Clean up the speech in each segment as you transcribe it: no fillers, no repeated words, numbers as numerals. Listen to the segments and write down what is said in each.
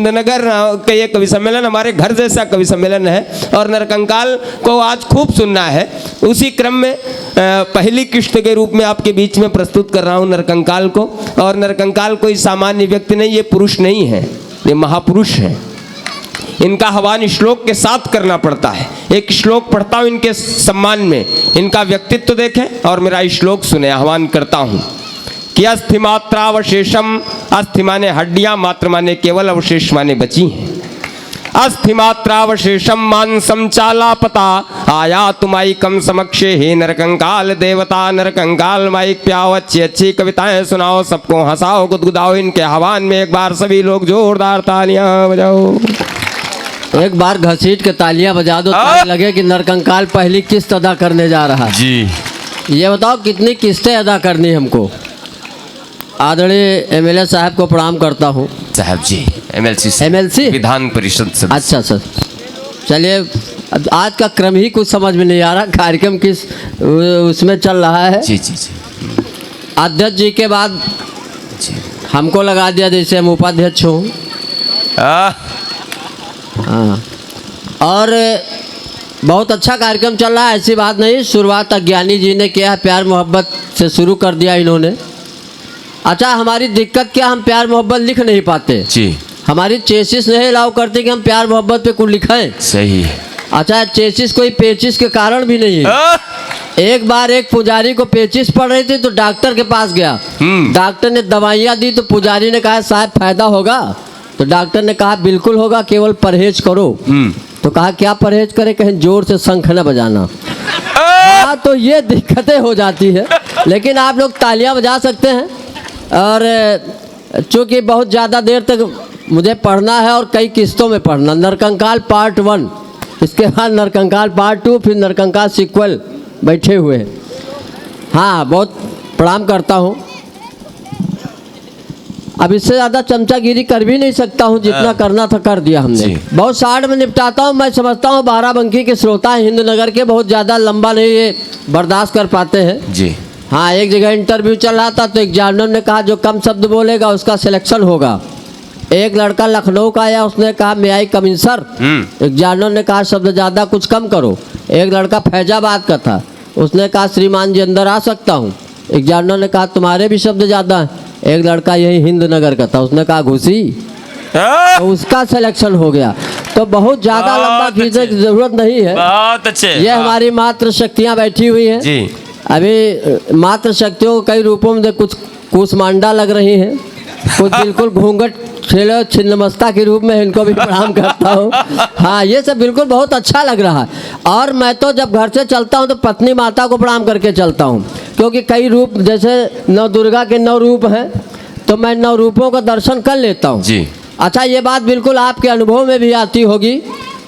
हिंद नगर का ये कवि सम्मेलन हमारे घर जैसा कवि सम्मेलन है और नरकंकाल को आज खूब सुनना है। उसी क्रम में पहली किस्त के रूप में आपके बीच में प्रस्तुत कर रहा हूँ नरकंकाल को। और नरकंकाल कोई सामान्य व्यक्ति नहीं, ये पुरुष नहीं है, ये महापुरुष है। इनका आह्वान श्लोक के साथ करना पड़ता है। एक श्लोक पढ़ता हूँ इनके सम्मान में, इनका व्यक्तित्व देखें और मेरा श्लोक सुने। आह्वान करता हूँ कि अस्थि मात्रावशेषम, अस्थि माने हड्डियाँ, मात्र माने केवल, अवशेष माने बची हैं। अस्थि मात्रावशेषम मांसम चालापता, आया तुम्हारी कम समक्षे हे नरकंकाल देवता। नरकंकाल माइक पे आओ, अच्छी अच्छी कविताएं सुनाओ, सबको हंसाओ गुदगुदाओ। इनके आह्वान में एक बार सभी लोग जोरदार तालियां बजाओ। एक बार घसीट के तालियां बजा दो तो लगे कि नरकंकाल पहली किस्त अदा करने जा रहा है। जी ये बताओ कितनी किस्तें अदा करनी हमको। आदरणीय एमएलए साहब को प्रणाम करता हूँ। साहब जी एमएलसी विधान परिषद सदस्य। अच्छा सर, चलिए आज का क्रम ही कुछ समझ में नहीं आ रहा, कार्यक्रम किस उसमें चल रहा है। जी जी जी। अध्यक्ष जी के बाद जी। हमको लगा दिया जैसे हम उपाध्यक्ष हों। हाँ, और बहुत अच्छा कार्यक्रम चल रहा है, ऐसी बात नहीं। शुरुआत अज्ञानी जी ने किया, प्यार मोहब्बत से शुरू कर दिया इन्होंने। अच्छा, हमारी दिक्कत क्या, हम प्यार मोहब्बत लिख नहीं पाते जी। हमारी चेसिस नहीं अलाउ करते कि हम प्यार मोहब्बत पे कुछ लिखें। सही है। अच्छा, चेसिस कोई पेचिस के कारण भी नहीं है। एक बार एक पुजारी को पेचिस पड़ रही थी तो डॉक्टर के पास गया। डॉक्टर ने दवाइयाँ दी तो पुजारी ने कहा साहब फायदा होगा? तो डॉक्टर ने कहा बिल्कुल होगा, केवल परहेज करो। तो कहा क्या परहेज करे? कहीं जोर से शंख न बजाना। हाँ, तो ये दिक्कतें हो जाती है, लेकिन आप लोग तालियां बजा सकते हैं। और चूँकि बहुत ज़्यादा देर तक मुझे पढ़ना है और कई किस्तों में पढ़ना। नरकंकाल पार्ट 1, इसके बाद नरकंकाल पार्ट 2, फिर नरकंकाल सीक्वल बैठे हुए हैं। हाँ, बहुत प्रणाम करता हूँ। अब इससे ज़्यादा चमचागिरी कर भी नहीं सकता हूँ, जितना करना था कर दिया हमने। बहुत शार्ट में निपटाता हूँ। मैं समझता हूँ बाराबंकी के श्रोता हैं हिंद नगर के, बहुत ज़्यादा लंबा नहीं ये बर्दाश्त कर पाते हैं जी। हाँ, एक जगह इंटरव्यू चल रहा था तो एक एग्जामिनर ने कहा जो कम शब्द बोलेगा उसका सिलेक्शन होगा। एक लड़का लखनऊ का आया, उसने कहा मे आई कम इन सर। एग्जामिनर ने कहा शब्द ज़्यादा कुछ कम करो। एक लड़का फैजाबाद का था, उसने कहा श्रीमान जी अंदर आ सकता हूँ। एग्जामिनर ने कहा तुम्हारे भी शब्द ज़्यादा हैं। एक लड़का यही हिंद नगर का था, उसने कहा घुसी, तो उसका सिलेक्शन हो गया। तो बहुत ज़्यादा लंबा खींचने की जरूरत नहीं है। बहुत अच्छे। ये हमारी मात्र शक्तियाँ बैठी हुई हैं जी। अभी मात्र शक्तियों को कई रूपों में कुछ कूसमांडा लग रही हैं, कुछ बिल्कुल घूंघट छेलो छिन्नमस्ता के रूप में, इनको भी प्रणाम करता हूँ। हाँ, ये सब बिल्कुल बहुत अच्छा लग रहा है। और मैं तो जब घर से चलता हूँ तो पत्नी माता को प्रणाम करके चलता हूँ, क्योंकि कई रूप जैसे नौ दुर्गा के 9 रूप हैं, तो मैं 9 रूपों का दर्शन कर लेता हूँ जी। अच्छा, ये बात बिल्कुल आपके अनुभव में भी आती होगी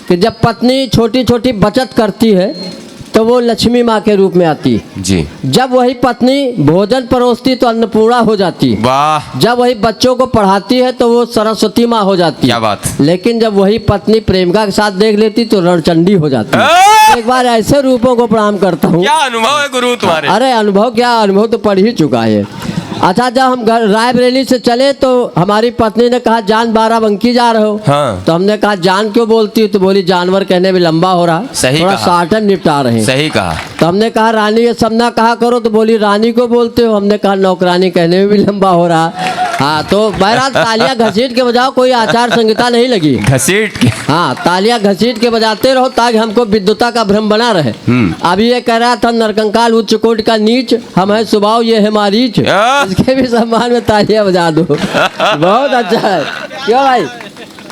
कि जब पत्नी छोटी छोटी बचत करती है तो वो लक्ष्मी माँ के रूप में आती है जी। जब वही पत्नी भोजन परोसती तो अन्नपूर्णा हो जाती है। वाह। जब वही बच्चों को पढ़ाती है तो वो सरस्वती माँ हो जाती है। क्या बात। लेकिन जब वही पत्नी प्रेमिका के साथ देख लेती तो रणचंडी हो जाती है। एक बार ऐसे रूपों को प्रणाम करता हूँ। क्या अनुभव है गुरु तुम्हारे? अरे अनुभव क्या, अनुभव तो पढ़ ही चुका है। अच्छा, जब हम रायबरेली से चले तो हमारी पत्नी ने कहा जान बाराबंकी जा रहे हो। हाँ। तो हमने कहा जान क्यों बोलती हो? तो बोली जानवर कहने में लंबा हो रहा, सही थोड़ा साटन निपटा रहे हैं। सही कहा। तो हमने कहा रानी ये सब ना कहा करो, तो बोली रानी को बोलते हो। हमने कहा नौकरानी कहने में भी लंबा हो रहा। हाँ, तो बहरहाल तालियां घसीट के बजाओ, कोई आचार संहिता नहीं लगी। घसीट के? हाँ, तालियां घसीट के बजाते रहो ताकि हमको विद्युता का भ्रम बना रहे। अभी ये कह रहा था नरकंकाल उच्च कोटि का नीच, हम है स्वभाव ये है मारीच, इसके भी सम्मान में तालियां बजा दो। बहुत अच्छा है। क्यों भाई?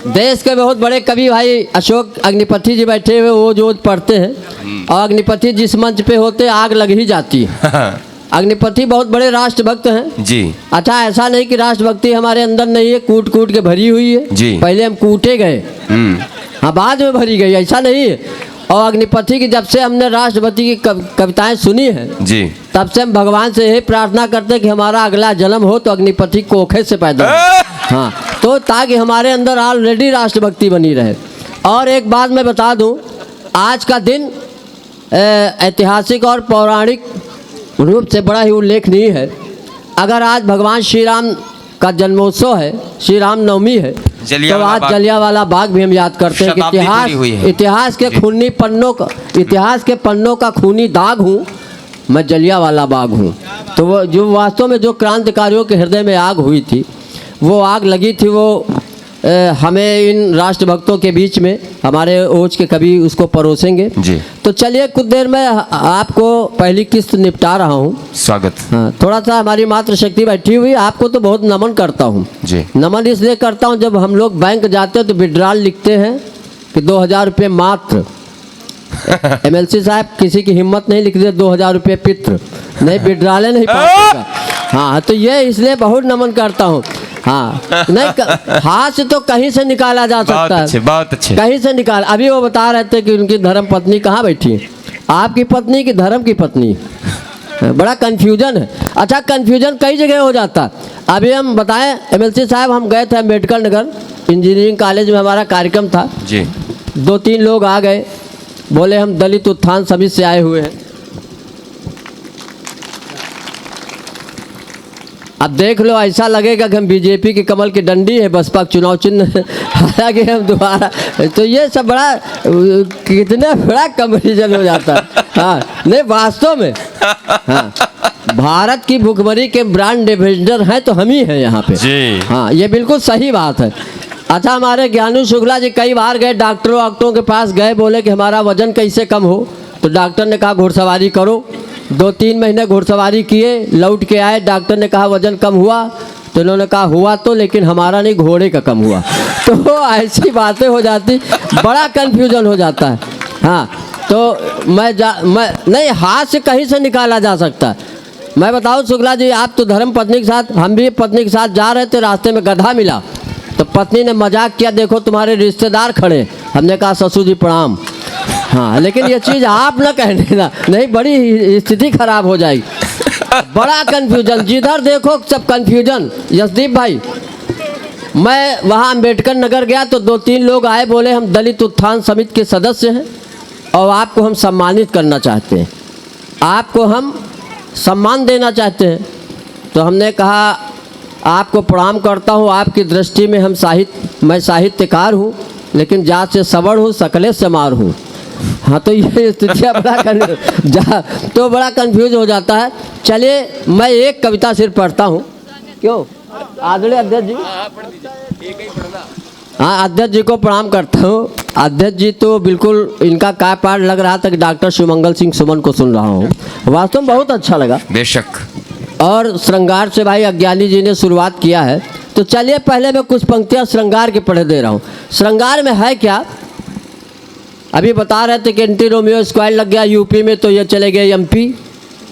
देश के बहुत बड़े कवि भाई अशोक अग्निपति जी बैठे हुए, वो जो पढ़ते हैं, और अग्निपति जिस मंच पे होते आग लग ही जाती है। अग्निपति बहुत बड़े राष्ट्रभक्त हैं जी। अच्छा, ऐसा नहीं कि राष्ट्रभक्ति हमारे अंदर नहीं है, कूट कूट के भरी हुई है जी। पहले हम कूटे गए, हाँ, बाद में भरी गई, ऐसा नहीं है। और अग्निपति की जब से हमने राष्ट्रपति की कविताएं सुनी हैं जी, तब से हम भगवान से यही प्रार्थना करते हैं कि हमारा अगला जन्म हो तो अग्निपति कोखे से पैदा हो। हाँ, तो ताकि हमारे अंदर ऑलरेडी राष्ट्रभक्ति बनी रहे। और एक बात मैं बता दूं, आज का दिन ऐतिहासिक और पौराणिक रूप से बड़ा ही उल्लेखनीय है। अगर आज भगवान श्री राम का जन्मोत्सव है, श्री राम नवमी है, तो जलियांवाला आज बाग। जलियांवाला बाग भी हम याद करते हैं कि शताब्दी पूरी हुई है। इतिहास के खूनी पन्नों का, इतिहास के पन्नों का खूनी दाग हूँ मैं, जलियांवाला बाग हूँ। तो वो जो वास्तव में जो क्रांतिकारियों के हृदय में आग हुई थी, वो आग लगी थी, वो हमें इन राष्ट्रभक्तों के बीच में हमारे ओज के कवि उसको परोसेंगे जी। तो चलिए कुछ देर में आपको पहली किस्त निपटा रहा हूँ। स्वागत। हाँ, थोड़ा सा हमारी मातृशक्ति बैठी हुई, आपको तो बहुत नमन करता हूँ जी। नमन इसलिए करता हूँ, जब हम लोग बैंक जाते हैं तो विड्रॉल लिखते हैं कि 2000 रुपये मात्र। एमएलसी साहब किसी की हिम्मत नहीं लिख दे 2000 रुपये पित्र, नहीं विड्रॉल नहीं पाएगा। हाँ तो ये इसलिए बहुत नमन करता हूँ। हाँ नहीं हाथ से तो कहीं से निकाला जा बहुत सकता अच्छे, है, बहुत अच्छे। कहीं से निकाल। अभी वो बता रहे थे कि उनकी धर्म पत्नी कहाँ बैठी है, आपकी पत्नी की धर्म की पत्नी। बड़ा कन्फ्यूजन है। अच्छा कन्फ्यूजन कई जगह हो जाता है। अभी हम बताएं एमएलसी साहब, हम गए थे अम्बेडकर नगर इंजीनियरिंग कॉलेज में, हमारा कार्यक्रम था जी। 2-3 लोग आ गए, बोले हम दलित उत्थान समिति से आए हुए हैं। अब देख लो ऐसा लगेगा कि हम बीजेपी की कमल की डंडी है, बसपा चुनाव चिन्ह हालांकि हम दोबारा, तो ये सब बड़ा कितना बड़ा कंपेरिजन हो जाता है। हाँ नहीं वास्तव में, हाँ भारत की भुखमरी के ब्रांड एम्बेसडर हैं तो हम ही हैं यहाँ पे जी। हाँ ये बिल्कुल सही बात है। अच्छा हमारे ज्ञानू शुक्ला जी कई बार गए डॉक्टरों वाक्टरों के पास गए, बोले कि हमारा वजन कैसे कम हो, तो डॉक्टर ने कहा घुड़सवारी करो। 2-3 महीने घुड़सवारी किए, लौट के आए, डॉक्टर ने कहा वजन कम हुआ, तो इन्होंने कहा हुआ तो, लेकिन हमारा नहीं घोड़े का कम हुआ। तो ऐसी बातें हो जाती, बड़ा कन्फ्यूजन हो जाता है। हाँ तो मैं नहीं हाथ से कहीं से निकाला जा सकता है। मैं बताऊँ शुक्ला जी, आप तो धर्म पत्नी के साथ, हम भी पत्नी के साथ जा रहे थे, रास्ते में गधा मिला तो पत्नी ने मजाक किया, देखो तुम्हारे रिश्तेदार खड़े। हमने कहा ससुर जी प्रणाम। हाँ लेकिन ये चीज़ आप न कहने ना, नहीं बड़ी स्थिति खराब हो जाएगी। बड़ा कन्फ्यूजन, जिधर देखो सब कन्फ्यूजन। यशदीप भाई, मैं वहाँ अम्बेडकर नगर गया तो 2-3 लोग आए, बोले हम दलित उत्थान समिति के सदस्य हैं और आपको हम सम्मानित करना चाहते हैं, आपको हम सम्मान देना चाहते हैं। तो हमने कहा आपको प्रणाम करता हूँ, आपकी दृष्टि में मैं साहित्यकार हूँ, लेकिन जात से सवर्ण हूँ, सकले से मार हूँ। हाँ तो ये स्थितियाँ तो बड़ा कंफ्यूज हो जाता है। चलिए मैं एक कविता सिर्फ पढ़ता हूँ। क्यों आदरणीय अध्यक्ष जी? हाँ अध्यक्ष जी को प्रणाम करता हूँ। अध्यक्ष जी तो बिल्कुल, इनका काय पाठ लग रहा था कि डॉक्टर शिवमंगल सिंह सुमन को सुन रहा हूँ, वास्तव में बहुत अच्छा लगा। बेशक। और श्रृंगार से भाई अज्ञानी जी ने शुरुआत किया है, तो चलिए पहले मैं कुछ पंक्तियाँ श्रृंगार के पढ़े दे रहा हूँ। श्रृंगार में है क्या, अभी बता रहे थे कि एंटी रोमियो स्क्वाड लग गया यूपी में तो ये चले गए एमपी।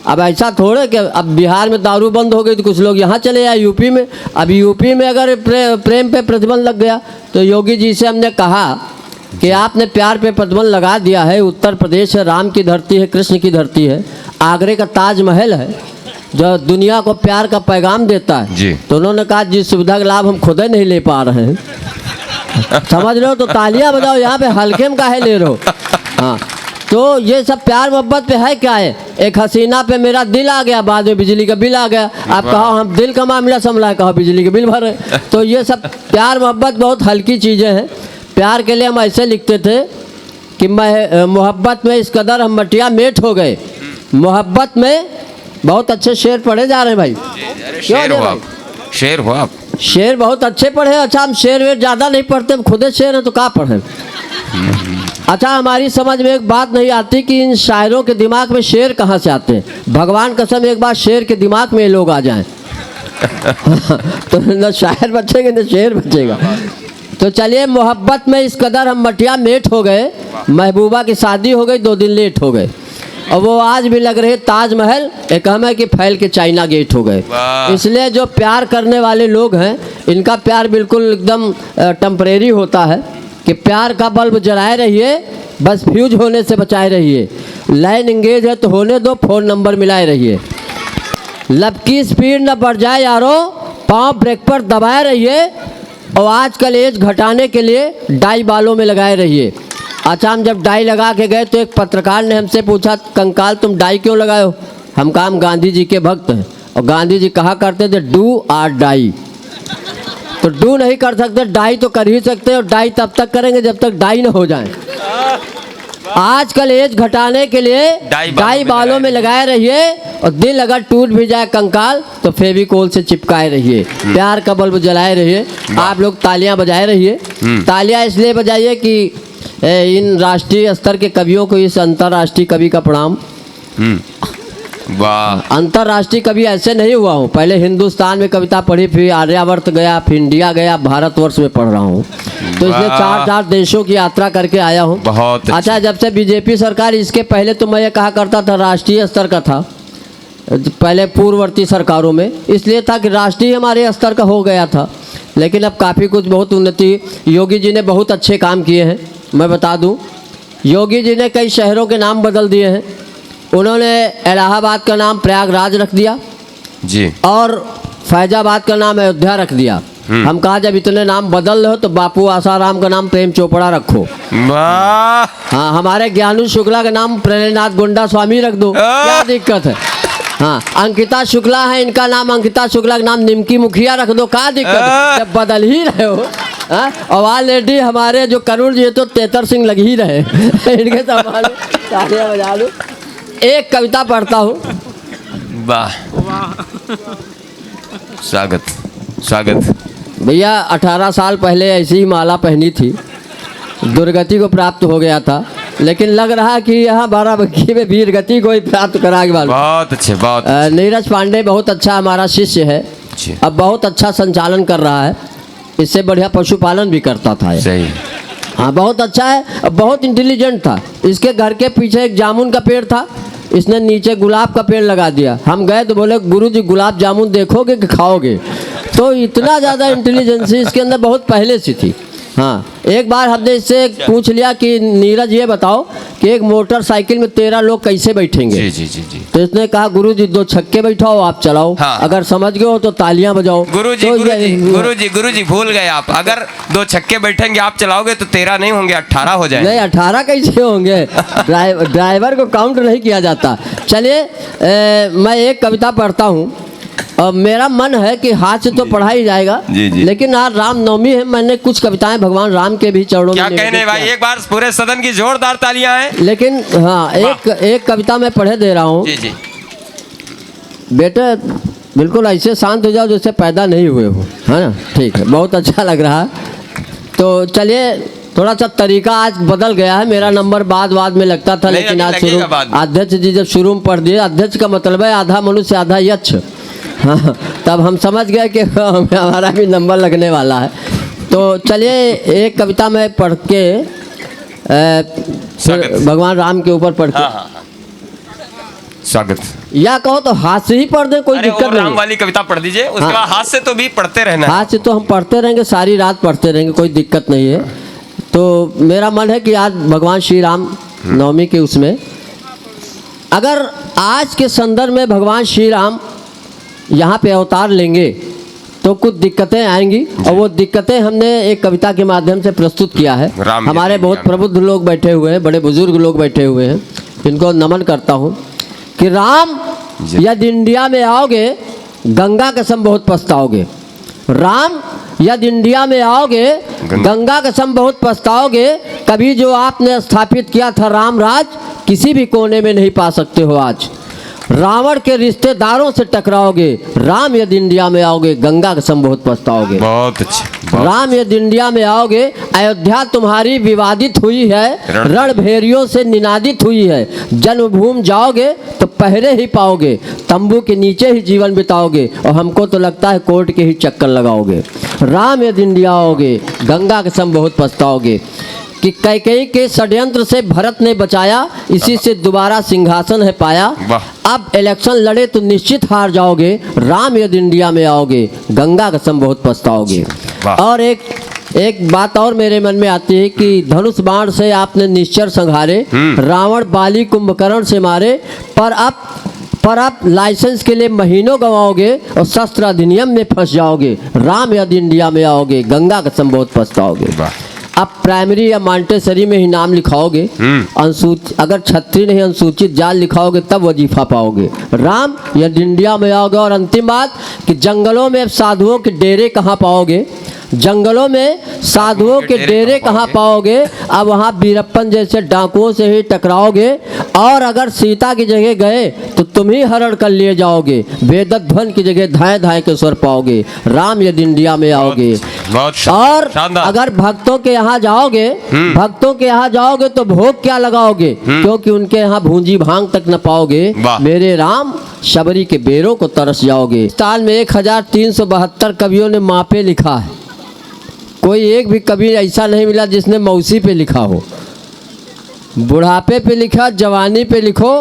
अब ऐसा थोड़े कि अब बिहार में दारू बंद हो गई तो कुछ लोग यहाँ चले आए यूपी में। अब यूपी में अगर प्रेम पे प्रतिबंध लग गया तो योगी जी से हमने कहा कि आपने प्यार पे प्रतिबंध लगा दिया है, उत्तर प्रदेश है, राम की धरती है, कृष्ण की धरती है, आगरे का ताजमहल है जो दुनिया को प्यार का पैगाम देता है जी। तो उन्होंने कहा जिस सुविधा का लाभ हम खुद ही नहीं ले पा रहे हैं समझ लो तो तालियां बजाओ, यहाँ पे हल्के में काहे ले रहे हो। हाँ तो ये सब प्यार मोहब्बत पे है क्या है, एक हसीना पे मेरा दिल आ गया, बाद में बिजली का बिल आ गया। आप कहो हम दिल का मामला संभला, कहो बिजली के बिल भरे। तो ये सब प्यार मोहब्बत बहुत हल्की चीज़ें हैं। प्यार के लिए हम ऐसे लिखते थे कि मैं मोहब्बत में इस कदर हम मटिया मेट हो गए। मोहब्बत में बहुत अच्छे शेर पढ़े जा रहे हैं भाई। शेर हो आप, शेर हो आप। शेर बहुत अच्छे पढ़े। अच्छा हम शेर वेर ज़्यादा नहीं पढ़ते, हम खुदे शेर हैं तो क्या पढ़े। अच्छा हमारी समझ में एक बात नहीं आती कि इन शायरों के दिमाग में शेर कहाँ से आते हैं। भगवान कसम एक बार शेर के दिमाग में ये लोग आ जाएं तो न शायर बचेगा न शेर बचेगा। तो चलिए मोहब्बत में इस कदर हम मटिया मेट हो गए, महबूबा की शादी हो गई 2 दिन लेट हो गए, और वो आज भी लग रहे ताजमहल, एक हम है कि फैल के चाइना गेट हो गए। इसलिए जो प्यार करने वाले लोग हैं इनका प्यार बिल्कुल एकदम टेम्परेरी होता है कि प्यार का बल्ब जलाए रहिए, बस फ्यूज होने से बचाए रहिए। लाइन इंगेज है तो होने दो, फ़ोन नंबर मिलाए रहिए। लब की स्पीड न बढ़ जाए यारो, पाँव ब्रेक पर दबाए रहिए, और आजकल एज घटाने के लिए डाई बालों में लगाए रहिए। अच्छा हम जब डाई लगा के गए तो एक पत्रकार ने हमसे पूछा कंकाल तुम डाई क्यों लगाए हो। हम कहा हम गांधी जी के भक्त हैं, और गांधी जी कहा करते थे डू आर डाई। तो डू नहीं कर सकते, डाई तो कर ही सकते, और डाई तब तक करेंगे जब तक डाई न हो जाए। आजकल एज घटाने के लिए डाई बालों में लगाए रहिए, और दिल अगर टूट भी जाए कंकाल तो फेविकोल से चिपकाए रहिए, प्यार का बल्ब जलाए रहिए। आप लोग तालियां बजाए रहिए। तालियां इसलिए बजाइए कि इन राष्ट्रीय स्तर के कवियों को इस अंतर्राष्ट्रीय कवि का प्रणाम। वाह, अंतर्राष्ट्रीय कवि ऐसे नहीं हुआ हूँ, पहले हिंदुस्तान में कविता पढ़ी, फिर आर्यावर्त गया, फिर इंडिया गया, भारतवर्ष में पढ़ रहा हूँ, तो इसलिए 4 देशों की यात्रा करके आया हूँ। बहुत अच्छा, जब से बीजेपी सरकार, इसके पहले तो मैं ये कहा करता था राष्ट्रीय स्तर का था, पहले पूर्ववर्ती सरकारों में, इसलिए था कि राष्ट्रीय हमारे स्तर का हो गया था, लेकिन अब काफ़ी कुछ बहुत उन्नति, योगी जी ने बहुत अच्छे काम किए हैं। मैं बता दूँ, योगी जी ने कई शहरों के नाम बदल दिए हैं। उन्होंने इलाहाबाद का नाम प्रयागराज रख दिया जी, और फैजाबाद का नाम अयोध्या रख दिया। हम कहा जब इतने नाम बदल रहे हो तो बापू आसाराम का नाम प्रेम चोपड़ा रखो। वाह, हाँ, हमारे ज्ञानू शुक्ला का नाम प्रेमनाथ गोंडा स्वामी रख दो, क्या दिक्कत है। हाँ, अंकिता शुक्ला है, इनका नाम अंकिता शुक्ला का नाम निमकी मुखिया रख दो, क्या दिक्कत है, जब बदल ही रहे हो। हाँ, और ऑलरेडी हमारे जो करुण जी तो तेतर सिंह लग ही रहे इनके सामान तालियां बजा लो। एक कविता पढ़ता हूँ। वाह, स्वागत स्वागत। भैया 18 साल पहले ऐसी ही माला पहनी थी, दुर्गति को प्राप्त हो गया था, लेकिन लग रहा कि यहाँ बाराबंकी में वीर गति को ही प्राप्त कराने वाला। बहुत अच्छे, बहुत नीरज पांडे बहुत अच्छा हमारा शिष्य है, अब बहुत अच्छा संचालन कर रहा है, इससे बढ़िया पशुपालन भी करता था। सही, हाँ, बहुत अच्छा है, अब बहुत इंटेलिजेंट था। इसके घर के पीछे एक जामुन का पेड़ था, इसने नीचे गुलाब का पेड़ लगा दिया। हम गए तो बोले गुरुजी गुलाब जामुन देखोगे कि खाओगे, तो इतना ज़्यादा इंटेलिजेंसी इसके अंदर बहुत पहले से थी। हाँ, एक बार हमने इससे पूछ लिया कि नीरज ये बताओ कि एक मोटरसाइकिल में 13 लोग कैसे बैठेंगे। जी जी जी जी। तो इसने कहा गुरुजी 2 छक्के बैठाओ, आप चलाओ। हाँ। अगर समझ गए हो तो तालियां बजाओ। गुरुजी तो गुरुजी गुरुजी गुरुजी भूल गए आप, अगर 2 छक्के बैठेंगे आप चलाओगे तो 13 नहीं होंगे, 18 हो जाएंगे। नहीं, 18 कैसे होंगे, ड्राइवर को काउंट नहीं किया जाता। चलिए, मैं एक कविता पढ़ता हूँ। मेरा मन है कि हाथ से तो पढ़ा ही जाएगा, जी जी। लेकिन आज रामनवमी है, मैंने कुछ कविताएं भगवान राम के भी चरणों क्या में कहने भाई, एक बार पूरे सदन की जोरदार तालियां हैं। लेकिन हाँ, एक कविता मैं पढ़े दे रहा हूँ। जी जी। बेटे बिल्कुल ऐसे शांत हो जाओ जैसे पैदा नहीं हुए हो, है ना, ठीक है, बहुत अच्छा लग रहा है। तो चलिए, थोड़ा सा तरीका आज बदल गया है, मेरा नंबर बाद में लगता था, लेकिन आज शुरू अध्यक्ष जी जब शुरू में पढ़ दिए, अध्यक्ष का मतलब है आधा मनुष्य आधा यक्ष। हाँ, तब हम समझ गए कि हमारा भी नंबर लगने वाला है। तो चलिए, एक कविता मैं पढ़ के भगवान राम के ऊपर पढ़ के, स्वागत, या कहो तो हाथ से ही पढ़ दें, कोई दिक्कत नहीं। राम वाली कविता पढ़ दीजिए, उसके हाँ। बाद हाथ से तो भी पढ़ते रहना। हाथ से तो हम पढ़ते रहेंगे, सारी रात पढ़ते रहेंगे, कोई दिक्कत नहीं है। तो मेरा मन है कि आज भगवान श्री राम नवमी के उसमें, अगर आज के संदर्भ में भगवान श्री राम यहाँ पे अवतार लेंगे तो कुछ दिक्कतें आएंगी, और वो दिक्कतें हमने एक कविता के माध्यम से प्रस्तुत किया है। हमारे बहुत प्रबुद्ध लोग बैठे हुए हैं, बड़े बुजुर्ग लोग बैठे हुए हैं, इनको नमन करता हूँ कि राम यदि इंडिया में आओगे गंगा कसम बहुत पछताओगे। राम यदि इंडिया में आओगे गंगा कसम बहुत पछताओगे। कभी जो आपने स्थापित किया था राम राज, किसी भी कोने में नहीं पा सकते हो आज। रावण के रिश्तेदारों से टकराओगे। राम यदि इंडिया में आओगे गंगा कसम बहुत पछताओगे। बहुत अच्छे। राम यदि इंडिया में आओगे, अयोध्या तुम्हारी विवादित हुई है, रणभेरियों से निनादित हुई है। जन्मभूमि जाओगे तो पहरे ही पाओगे, तंबू के नीचे ही जीवन बिताओगे, और हमको तो लगता है कोर्ट के ही चक्कर लगाओगे। राम यदि इंडिया आओगे गंगा कसम बहुत पछताओगे। कि कैकेयी के षड्यंत्र से भरत ने बचाया, इसी से दोबारा सिंहासन है पाया। अब इलेक्शन लड़े तो निश्चित हार जाओगे। राम यदि इंडिया में आओगे गंगा कसम बहुत पछताओगे। और एक बात और मेरे मन में आती है कि धनुष बाण से आपने निश्चर संहारे, रावण बाली कुंभकर्ण से मारे, पर अब लाइसेंस के लिए महीनों गंवाओगे और शस्त्र अधिनियम में फंस जाओगे। राम यदि इंडिया में आओगे गंगा कसम बहुत पछताओगे। अब प्राइमरी या मांटेसरी में ही नाम लिखाओगे, अगर छत्री नहीं अनुसूचित जाल लिखाओगे तब वजीफा पाओगे। राम यदि इंडिया में आओगे। और अंतिम बात कि जंगलों में अब साधुओं के डेरे कहाँ पाओगे। जंगलों में साधुओं के डेरे कहाँ पाओगे, अब वहाँ बीरप्पन जैसे डाकुओं से ही टकराओगे। और अगर सीता की जगह गए तो तुम ही हरण कर लिए जाओगे, वेदध्वन की जगह धाए धाए के स्वर पाओगे, राम यदि इंडिया में आओगे। और अगर भक्तों के यहाँ जाओगे, भक्तों के यहाँ जाओगे तो भोग क्या लगाओगे, क्योंकि उनके यहाँ भूंजी भांग तक न पाओगे, मेरे राम शबरी के बेरों को तरस जाओगे। ताल में 1372 कवियों ने मापे लिखा है, कोई एक भी कवि ऐसा नहीं मिला जिसने मौसी पे लिखा हो। बुढ़ापे पे लिखा, जवानी पे लिखो,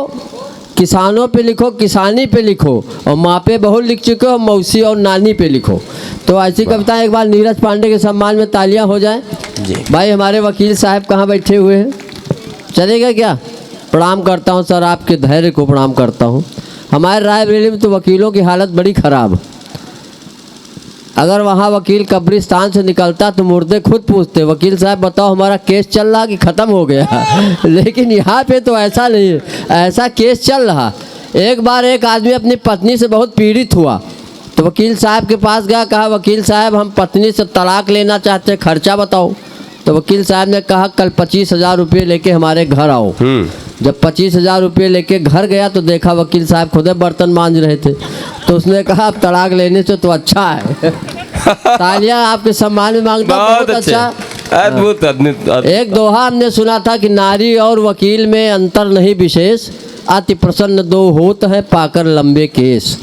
किसानों पे लिखो, किसानी पे लिखो, और मापे बहुत लिख चुके हो, मौसी और नानी पे लिखो। तो ऐसी कविता एक बार नीरज पांडे के सम्मान में तालियां हो जाएं। भाई हमारे वकील साहब कहाँ बैठे हुए हैं, चलेगा क्या? प्रणाम करता हूँ सर, आपके धैर्य को प्रणाम करता हूँ। हमारे रायबरेली में तो वकीलों की हालत बड़ी ख़राब। अगर वहाँ वकील कब्रिस्तान से निकलता तो मुर्दे खुद पूछते, वकील साहब बताओ हमारा केस चल रहा कि ख़त्म हो गया। लेकिन यहाँ पे तो ऐसा नहीं है, ऐसा केस चल रहा। एक बार एक आदमी अपनी पत्नी से बहुत पीड़ित हुआ तो वकील साहब के पास गया, कहा वकील साहब हम पत्नी से तलाक लेना चाहते हैं, खर्चा बताओ। तो वकील साहब ने कहा कल 25,000 रुपये लेके हमारे घर आओ। जब 25,000 रुपये लेके घर गया तो देखा वकील साहब खुद बर्तन मांज रहे थे। तो उसने कहा अब तलाक लेने से तो अच्छा है। तालियां आपके सम्मान में मांगता हूं, बहुत अच्छा, अद्भुत अद्भुत। एक दोहा हमने सुना था कि नारी और वकील में अंतर नहीं विशेष, अति प्रसन्न दो होत है पाकर लंबे केस।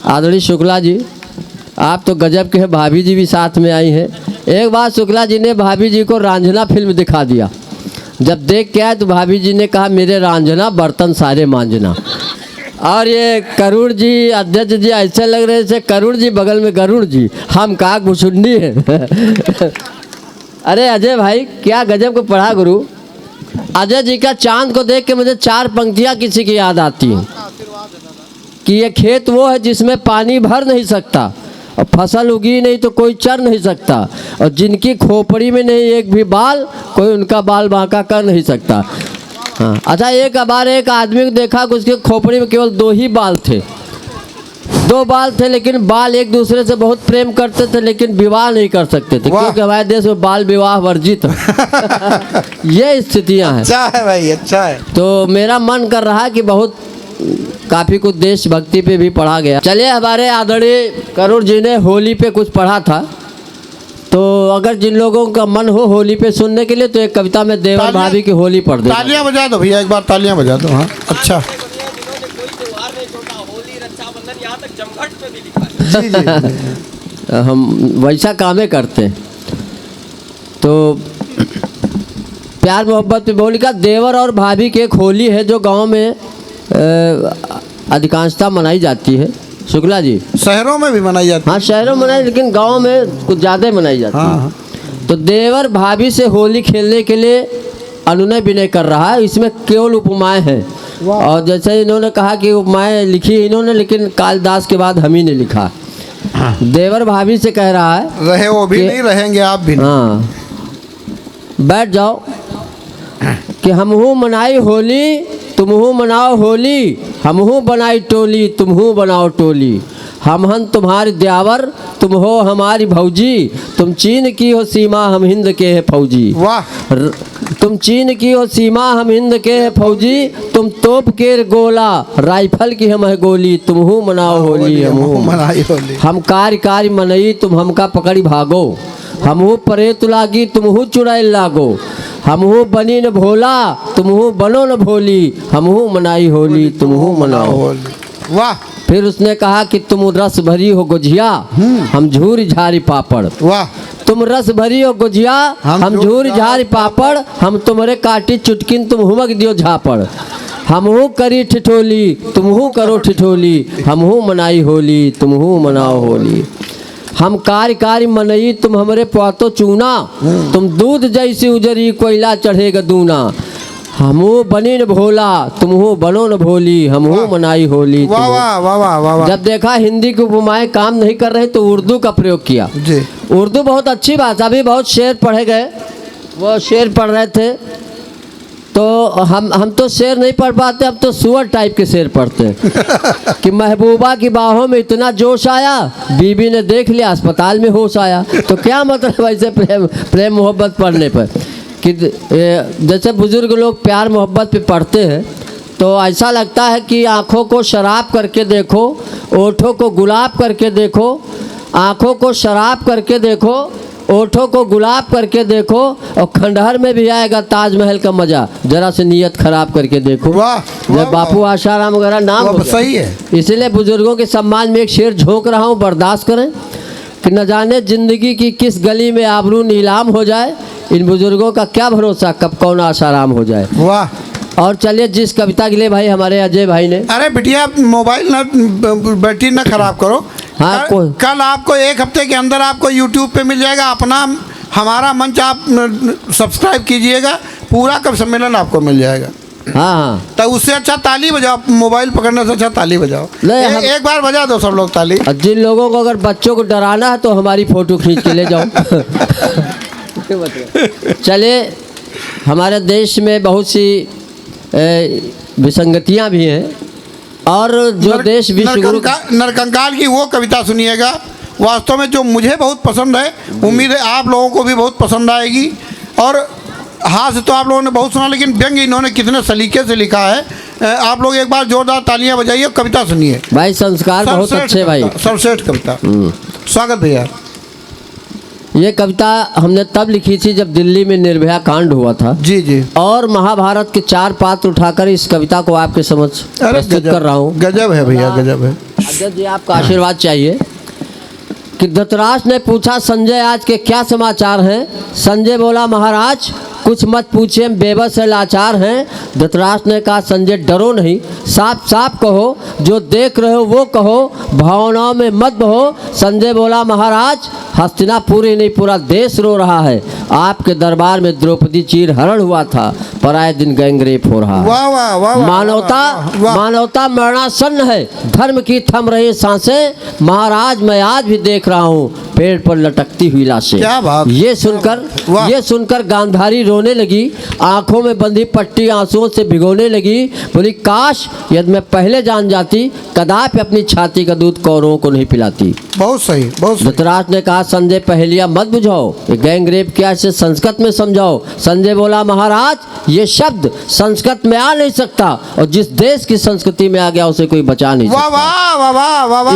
आदरणीय शुक्ला जी आप तो गजब के हैं, भाभी जी भी साथ में आई हैं। एक बार शुक्ला जी ने भाभी जी को रांझना फिल्म दिखा दिया। जब देख के आए तो भाभी जी ने कहा मेरे रांझना बर्तन सारे मांझना। और ये करुण जी अध्यक्ष जी ऐसे लग रहे थे करुण जी बगल में गरुड़ जी, हम कहा घुसुंडी है। अरे अजय भाई क्या गजब को पढ़ा गुरु। अजय जी का चांद को देख के मुझे 4 पंक्तियाँ किसी की याद आती हैं कि ये खेत वो है जिसमें पानी भर नहीं सकता, और फसल उगी नहीं तो कोई चर नहीं सकता, और जिनकी खोपड़ी में नहीं एक भी बाल कोई उनका बाल बांका कर नहीं सकता। हाँ अच्छा, एक बार एक आदमी को देखा कि उसके खोपड़ी में केवल 2 ही बाल थे, 2 बाल थे, लेकिन बाल एक दूसरे से बहुत प्रेम करते थे लेकिन विवाह नहीं कर सकते थे, क्योंकि हमारे देश में बाल विवाह वर्जित है। ये स्थितियाँ हैं। अच्छा है भाई, अच्छा है। तो मेरा मन कर रहा है कि बहुत काफ़ी कुछ देशभक्ति पे भी पढ़ा गया। चलिए हमारे आदरणीय करुण जी ने होली पे कुछ पढ़ा था, तो अगर जिन लोगों का मन हो होली पे सुनने के लिए तो एक कविता में देवर भाभी की होली पढ़ दे। तालियां बजा दो भैया, एक बार तालियां बजा दो। हाँ अच्छा जी जी। हम वैसा कामें करते हैं। तो प्यार मोहब्बत पे होली का देवर और भाभी की एक होली है जो गांव में अधिकांशता मनाई जाती है। शुक्ला जी शहरों में भी मनाई जाती है। हाँ शहरों में मनाई, लेकिन गांव में कुछ ज़्यादा मनाई जाती है। हाँ। तो देवर भाभी से होली खेलने के लिए अनुनय विनय कर रहा है। इसमें केवल उपमाएं हैं, और जैसे इन्होंने कहा कि उपमाएं लिखी इन्होंने, लेकिन कालिदास के बाद हम ही ने लिखा। देवर भाभी से कह रहा है रहे वो भी नहीं, रहेंगे आप भी नहीं। हाँ बैठ जाओ कि हमहू मनाई होली तुमहू मनाओ होली, हमहू बनाई टोली तुमहू बनाओ टोली, हम हन तुम्हारी द्यावर तुम हो हमारी भौजी, तुम चीन की हो सीमा हम हिंद के है फौजी। वाह। तुम चीन की हो सीमा हम हिंद के है फौजी, तुम तोप के गोला राइफल की हम है गोली, तुमहू मनाओ होली हमहू मनाई होली। हम कारी कारी मनई तुम हमका पकड़ी भागो, हमहू परे तुलागी तुमहू चुड़ैल लागो, हमहू बनी न भोला तुमहू बनो न भोली, हमहू मनाई होली तुमहू मनाओ होली। वाह। फिर उसने कहा कि तुम रस भरी हो गुझिया हम झूरी झारी पापड़। वाह। तुम रस भरी हो गुझिया हम झूरी झारी पापड़, हम तुम्हारे काटी चुटकिन तुम हुमक दियो झापड़, हमहू करी ठिठोली तुमहू करो ठिठोली, हमहू मनाई होली तुमहू मनाओ होली, हम कारी कारी मनई तुम हमरे पातो चूना, तुम दूध जैसी उजरी कोयला चढ़ेगा दूना, हमहू बनी न भोला तुमहू बनो न भोली, हमहू मनाई होली। वाह वाह वाह वाह वाह। जब देखा हिंदी की उपमाएं काम नहीं कर रहे तो उर्दू का प्रयोग किया जी। उर्दू बहुत अच्छी बात, अभी बहुत शेर पढ़े गए, वो शेर पढ़ रहे थे तो हम तो शेर नहीं पढ़ पाते, अब तो सुअर टाइप के शेर पढ़ते हैं कि महबूबा की बाहों में इतना जोश आया, बीबी ने देख लिया अस्पताल में होश आया। तो क्या मतलब ऐसे प्रेम मोहब्बत पढ़ने पर कि जैसे बुजुर्ग लोग प्यार मोहब्बत पे पढ़ते हैं तो ऐसा लगता है कि आँखों को शराब करके देखो, ओठों को गुलाब करके देखो, आँखों को शराब करके देखो, ओठों को गुलाब करके देखो, और खंडहर में भी आएगा ताजमहल का मजा, जरा से नीयत खराब करके देखो। वाह, जब वाह, बापू आशाराम वगैरह नाम हो गया। सही है। इसलिए बुजुर्गों के सम्मान में एक शेर झोंक रहा हूँ, बर्दाश्त करें कि न जाने जिंदगी की किस गली में आबरू नीलाम हो जाए, इन बुजुर्गों का क्या भरोसा कब कौन आशाराम हो जाए। वाह। और चलिए जिस कविता के लिए भाई हमारे अजय भाई ने, अरे बिटिया मोबाइल ना बैटरी ना खराब करो। हाँ, कल आपको 1 हफ्ते के अंदर आपको यूट्यूब पे मिल जाएगा अपना हमारा मंच, आप सब्सक्राइब कीजिएगा, पूरा कवि सम्मेलन आपको मिल जाएगा। हाँ हाँ, तो उससे अच्छा ताली बजाओ, मोबाइल पकड़ने से अच्छा ताली बजाओ। नहीं, एक बार बजा दो सब लोग ताली। और जिन लोगों को अगर बच्चों को डराना है तो हमारी फ़ोटो खींच के ले जाओ। चले, हमारे देश में बहुत सी विसंगतियाँ भी हैं, और जो देश विश्व गुरु नरकंकाल की वो कविता सुनिएगा, वास्तव में जो मुझे बहुत पसंद है, उम्मीद है आप लोगों को भी बहुत पसंद आएगी। और हास्य तो आप लोगों ने बहुत सुना, लेकिन व्यंग इन्होंने कितने सलीके से लिखा है। आप लोग एक बार जोरदार तालियां बजाइए, कविता सुनिए। भाई संस्कार बहुत अच्छे भाई, सर्वश्रेष्ठ कविता। स्वागत भैया। ये कविता हमने तब लिखी थी जब दिल्ली में निर्भया कांड हुआ था। जी जी। और महाभारत के 4 पात्र उठाकर इस कविता को आपके समक्ष प्रस्तुत कर रहा हूँ। गजब है भैया, गजब है। अजय जी आपका आशीर्वाद चाहिए। कि धृतराष्ट्र ने पूछा संजय आज के क्या समाचार हैं। संजय बोला महाराज कुछ मत पूछिए, हम बेबस है, लाचार हैं। धृतराष्ट्र ने कहा संजय डरो नहीं, साफ साफ कहो, जो देख रहे हो वो कहो, भावनाओं में मत बहो। संजय बोला महाराज हस्तिनापुर ही नहीं पूरा देश रो रहा है, आपके दरबार में द्रौपदी चीर हरण हुआ था, पर आए दिन गैंगरेप हो रहा है। वाह वाह वाह। मानवता मरणासन्न है, धर्म की थम रही सांसें, महाराज मैं आज भी देख रहा हूँ पेड़ पर लटकती हुई लाशें। क्या बात। ये सुनकर गांधारी रोने लगी, आंखों में बंधी पट्टी आंसुओं से भिगोने लगी। बोली काश यदि मैं पहले जान जाती, कदापि अपनी छाती का दूध कौरवों को नहीं पिलाती। बहुत सही, बहुत सही। धृतराष्ट्र ने कहा संजय पहेलियां मत बुझाओ, ये गैंगरेप क्या इसे संस्कृत में समझाओ। संजय बोला महाराज ये शब्द संस्कृत में आ नहीं सकता, और जिस देश की संस्कृति में आ गया उसे कोई बचा नहीं सकता। वाह वाह वाह वाह वाह।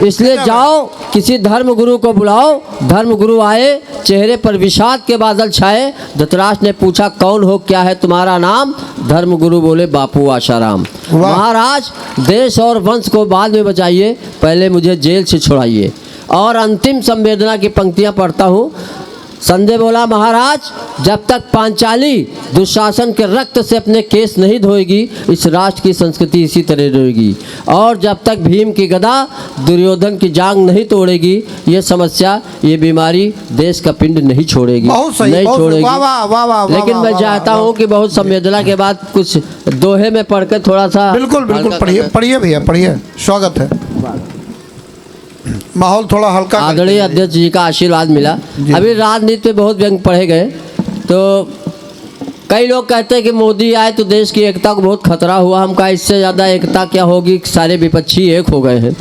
इसलिए जाओ किसी धर्म गुरु को बुलाओ। धर्म गुरु आए, चेहरे पर विषाद के बादल छाए। धृतराष्ट्र ने पूछा कौन हो, क्या है तुम्हारा नाम। धर्म गुरु बोले बापू आशाराम। महाराज देश और वंश को बाद में बचाइए, पहले मुझे जेल से छुड़ाइए। और अंतिम संवेदना की पंक्तियां पढ़ता हूँ। संजय बोला महाराज जब तक पांचाली दुशासन के रक्त से अपने केस नहीं धोएगी, इस राष्ट्र की संस्कृति इसी तरह रहेगी। और जब तक भीम की गदा दुर्योधन की जांग नहीं तोड़ेगी, ये समस्या, ये बीमारी देश का पिंड नहीं छोड़ेगी, नहीं छोड़ेगी। लेकिन मैं चाहता हूँ कि बहुत संवेदना के बाद कुछ दोहे में पढ़कर थोड़ा सा। बिल्कुल बिल्कुल, पढ़िए भैया, पढ़िए। स्वागत है। माहौल थोड़ा हल्का। आदरणीय अध्यक्ष जी का आशीर्वाद मिला। अभी राजनीति पे बहुत व्यंग पढ़े गए, तो कई लोग कहते हैं कि मोदी आए तो देश की एकता को बहुत खतरा हुआ। हम कहा इससे ज़्यादा एकता क्या होगी, सारे विपक्षी एक हो गए हैं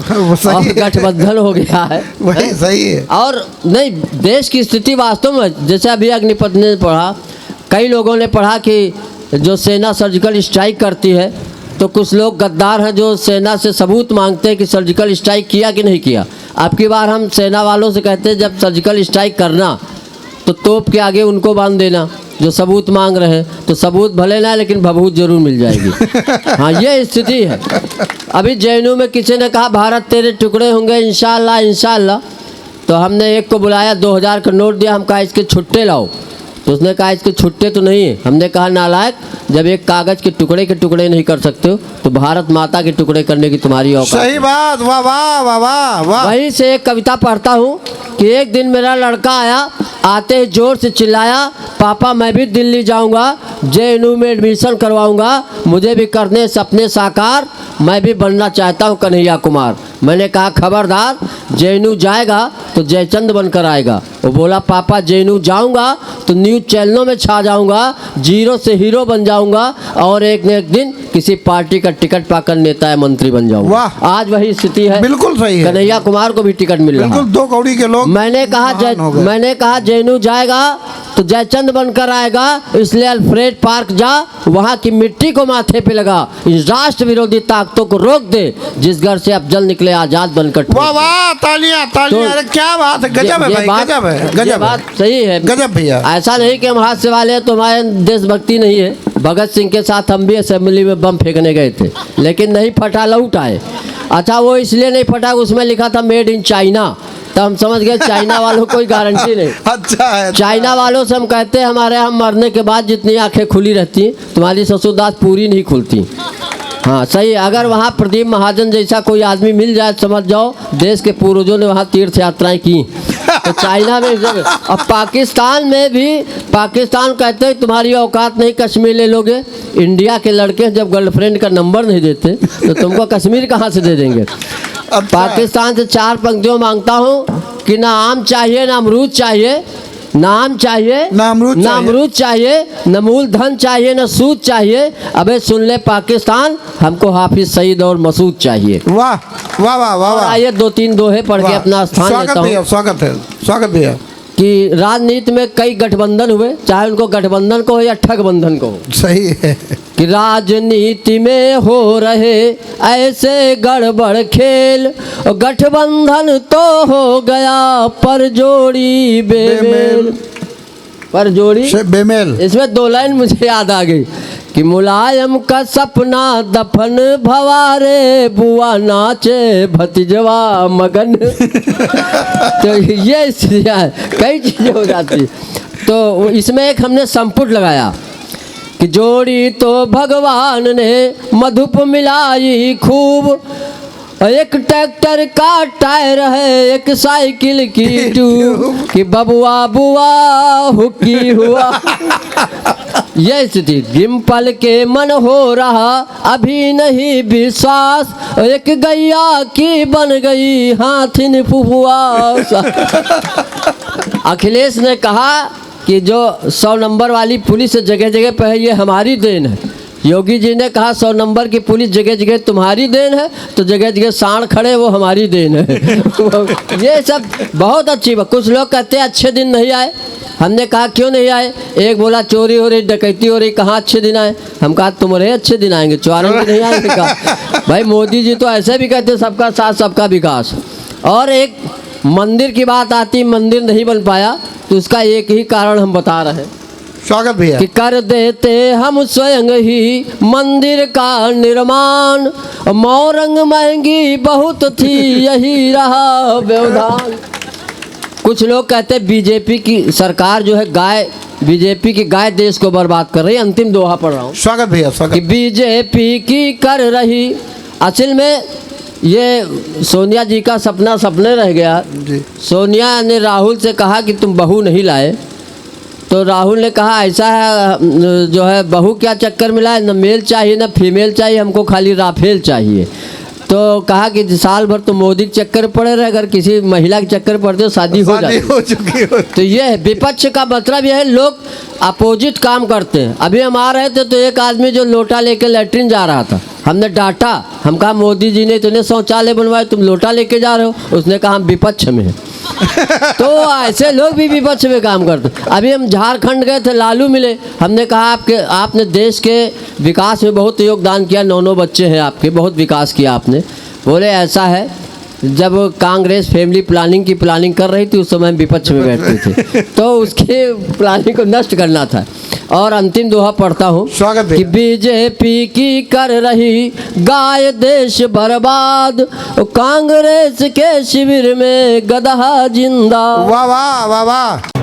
और गठबंधन हो गया है। वही सही है। और नहीं, देश की स्थिति वास्तव में, जैसे अभी अग्निपथ ने पढ़ा, कई लोगों ने पढ़ा कि जो सेना सर्जिकल स्ट्राइक करती है, तो कुछ लोग गद्दार हैं जो सेना से सबूत मांगते हैं कि सर्जिकल स्ट्राइक किया कि नहीं किया। अब की बार हम सेना वालों से कहते हैं जब सर्जिकल स्ट्राइक करना तो तोप के आगे उनको बांध देना जो सबूत मांग रहे हैं, तो सबूत भले ना लेकिन भभूत जरूर मिल जाएगी। हाँ ये स्थिति है। अभी जेएनयू में किसी ने कहा भारत तेरे टुकड़े होंगे इंशाअल्लाह इंशाअल्लाह, तो हमने एक को बुलाया, 2000 का नोट दिया, हम कहा इसके छुट्टे लाओ, तो उसने कहा इसके छुट्टे तो नहीं है। हमने कहा नालायक, जब एक कागज के टुकड़े नहीं कर सकते हो तो भारत माता के टुकड़े करने की तुम्हारी औकात। सही बात। वाह वाह वाह वाह वाह। वहीं से एक कविता पढ़ता हूँ कि एक दिन मेरा लड़का आया, आते ही जोर से चिल्लाया पापा मैं भी दिल्ली जाऊँगा, जेएनयू में एडमिशन करवाऊँगा, मुझे भी करने सपने साकार। मैं भी बनना चाहता हूँ कन्हैया कुमार। मैंने कहा खबरदार, जेएनयू जाएगा तो जयचंद बनकर आएगा। वो बोला पापा जेएनयू जाऊंगा तो न्यूज चैनलों में छा जाऊंगा, जीरो से हीरो बन जाऊंगा और एक न एक दिन किसी पार्टी का टिकट पाकर नेता या मंत्री बन जाऊंगा। वाह। आज वही स्थिति है। बिल्कुल सही है। कन्हैया कुमार को भी टिकट मिल रहा है। बिल्कुल 2 कौड़ी के लोग मैंने कहा जेएनयू जाएगा तो जयचंद बनकर आएगा, इसलिए अल्फ्रेड पार्क जा, वहाँ की मिट्टी को माथे पे लगा, इस राष्ट्र विरोधी ताकतों को रोक दे, जिस घर से अफजल निकले आजाद बनकर। वाह वाह, तालियां तालियां। अरे क्या बात है, गजब है भाई, गजब है, गजब है। बात सही है, गजब भैया। ऐसा नहीं कि हम हाथ से वाले हैं तो हमारे देशभक्ति नहीं है। भगत सिंह के साथ हम भी असेंबली में बम फेंकने गए थे, लेकिन नहीं फटा, लौट आए। अच्छा, वो इसलिए नहीं फटा, उसमें लिखा था मेड इन चाइना, तो हम समझ गए चाइना वालों को कोई गारंटी नहीं। अच्छा है। चाइना वालों से हम कहते हैं हमारे यहाँ मरने के बाद जितनी आंखें खुली रहती, तुम्हारी ससुरदास पूरी नहीं खुलती। हाँ सही है। अगर वहाँ प्रदीप महाजन जैसा कोई आदमी मिल जाए, समझ जाओ देश के पूर्वजों ने वहाँ तीर्थ यात्राएं की। तो चाइना में अब पाकिस्तान में भी, पाकिस्तान कहते हैं तुम्हारी औकात नहीं, कश्मीर ले लोगे। इंडिया के लड़के जब गर्लफ्रेंड का नंबर नहीं देते तो तुमको कश्मीर कहाँ से दे देंगे। पाकिस्तान से 4 पंक्तियों मांगता हूँ कि ना आम चाहिए, ना अमरूद चाहिए, ना आम चाहिए, ना अमरूद चाहिए, न मूल धन चाहिए, न सूद चाहिए। अबे सुन ले पाकिस्तान, हमको हाफिज सईद और मसूद चाहिए। वाह वाह वाह वाह वाह। आइए 2-3 दोहे पढ़ के अपना स्थान लेता हूँ। स्वागत है, स्वागत भैया। कि राजनीति में कई गठबंधन हुए, चाहे उनको गठबंधन को हो या ठगबंधन को हो। सही है कि राजनीति में हो रहे ऐसे गड़बड़ खेल, गठबंधन तो हो गया पर जोड़ी बेमेल। पर जोड़ी बेमेल। इसमें 2 लाइन मुझे याद आ गई कि मुलायम का सपना दफन भवारे, बुआ नाचे भतीजवा मगन। तो ये कई चीज़ें हो जाती। तो इसमें एक हमने संपुट लगाया कि जोड़ी तो भगवान ने मधुप मिलाई खूब, एक ट्रैक्टर का टायर है, एक साइकिल की ट्यूब, कि बबुआ बुआ हुक्की हुआ। ये स्थिति डिम्पल के मन हो रहा अभी नहीं विश्वास, एक गैया की बन गई हाथिन फुफुआ। अखिलेश ने कहा कि जो 100 नंबर वाली पुलिस जगह जगह पे है ये हमारी देन है। योगी जी ने कहा 100 नंबर की पुलिस जगह जगह तुम्हारी देन है, तो जगह जगह सांड खड़े वो हमारी देन है। ये सब बहुत अच्छी बात। कुछ लोग कहते हैं अच्छे दिन नहीं आए। हमने कहा क्यों नहीं आए? एक बोला चोरी हो रही, डकैती हो रही, कहाँ अच्छे दिन आए? हम कहा तुम्हारे अच्छे दिन आएंगे, चौरानवे नहीं आएंगे। कहा भाई मोदी जी तो ऐसे भी कहते सबका साथ सबका विकास। और एक मंदिर की बात आती, मंदिर नहीं बन पाया तो उसका एक ही कारण हम बता रहे हैं। स्वागत भैया। कि कर देते हम स्वयं ही मंदिर का निर्माण, मौरंग महंगी बहुत थी यही रहा व्यवधान। कुछ लोग कहते हैं बीजेपी की सरकार जो है गाय, बीजेपी की गाय देश को बर्बाद कर रही है। अंतिम दोहा पढ़ रहा हूँ। स्वागत भैया, स्वागत। कि बीजेपी की कर रही, असल में ये सोनिया जी का सपना सपने रह गया जी। सोनिया ने राहुल से कहा कि तुम बहू नहीं लाए, तो राहुल ने कहा ऐसा है जो है बहू क्या चक्कर में लाए, न मेल चाहिए न फीमेल चाहिए, हमको खाली राफेल चाहिए। तो कहा कि साल भर तो मोदी के चक्कर पड़े रहे, अगर किसी महिला के चक्कर पड़ते तो शादी हो चुकी हो। तो ये है विपक्ष का मतलब, यह है लोग अपोजिट काम करते हैं। अभी हम आ रहे थे तो एक आदमी जो लोटा लेके लैट्रिन जा रहा था, हमने डांटा, हम कहा मोदी जी ने इतने शौचालय बनवाए, तुम लोटा लेके जा रहे हो। उसने कहा हम विपक्ष में हैं। तो ऐसे लोग भी विपक्ष में काम करते। अभी हम झारखंड गए थे, लालू मिले, हमने कहा आपने देश के विकास में बहुत योगदान किया, 9 बच्चे हैं आपके, बहुत विकास किया आपने। बोले ऐसा है, जब कांग्रेस फैमिली प्लानिंग की प्लानिंग कर रही थी उस समय हम विपक्ष में बैठते थे, तो उसके प्लानिंग को नष्ट करना था। और अंतिम दोहा पढ़ता हूँ कि बीजेपी की कर रही गाय देश बर्बाद, कांग्रेस के शिविर में गधा जिंदा। वाह वाह वाह वाह।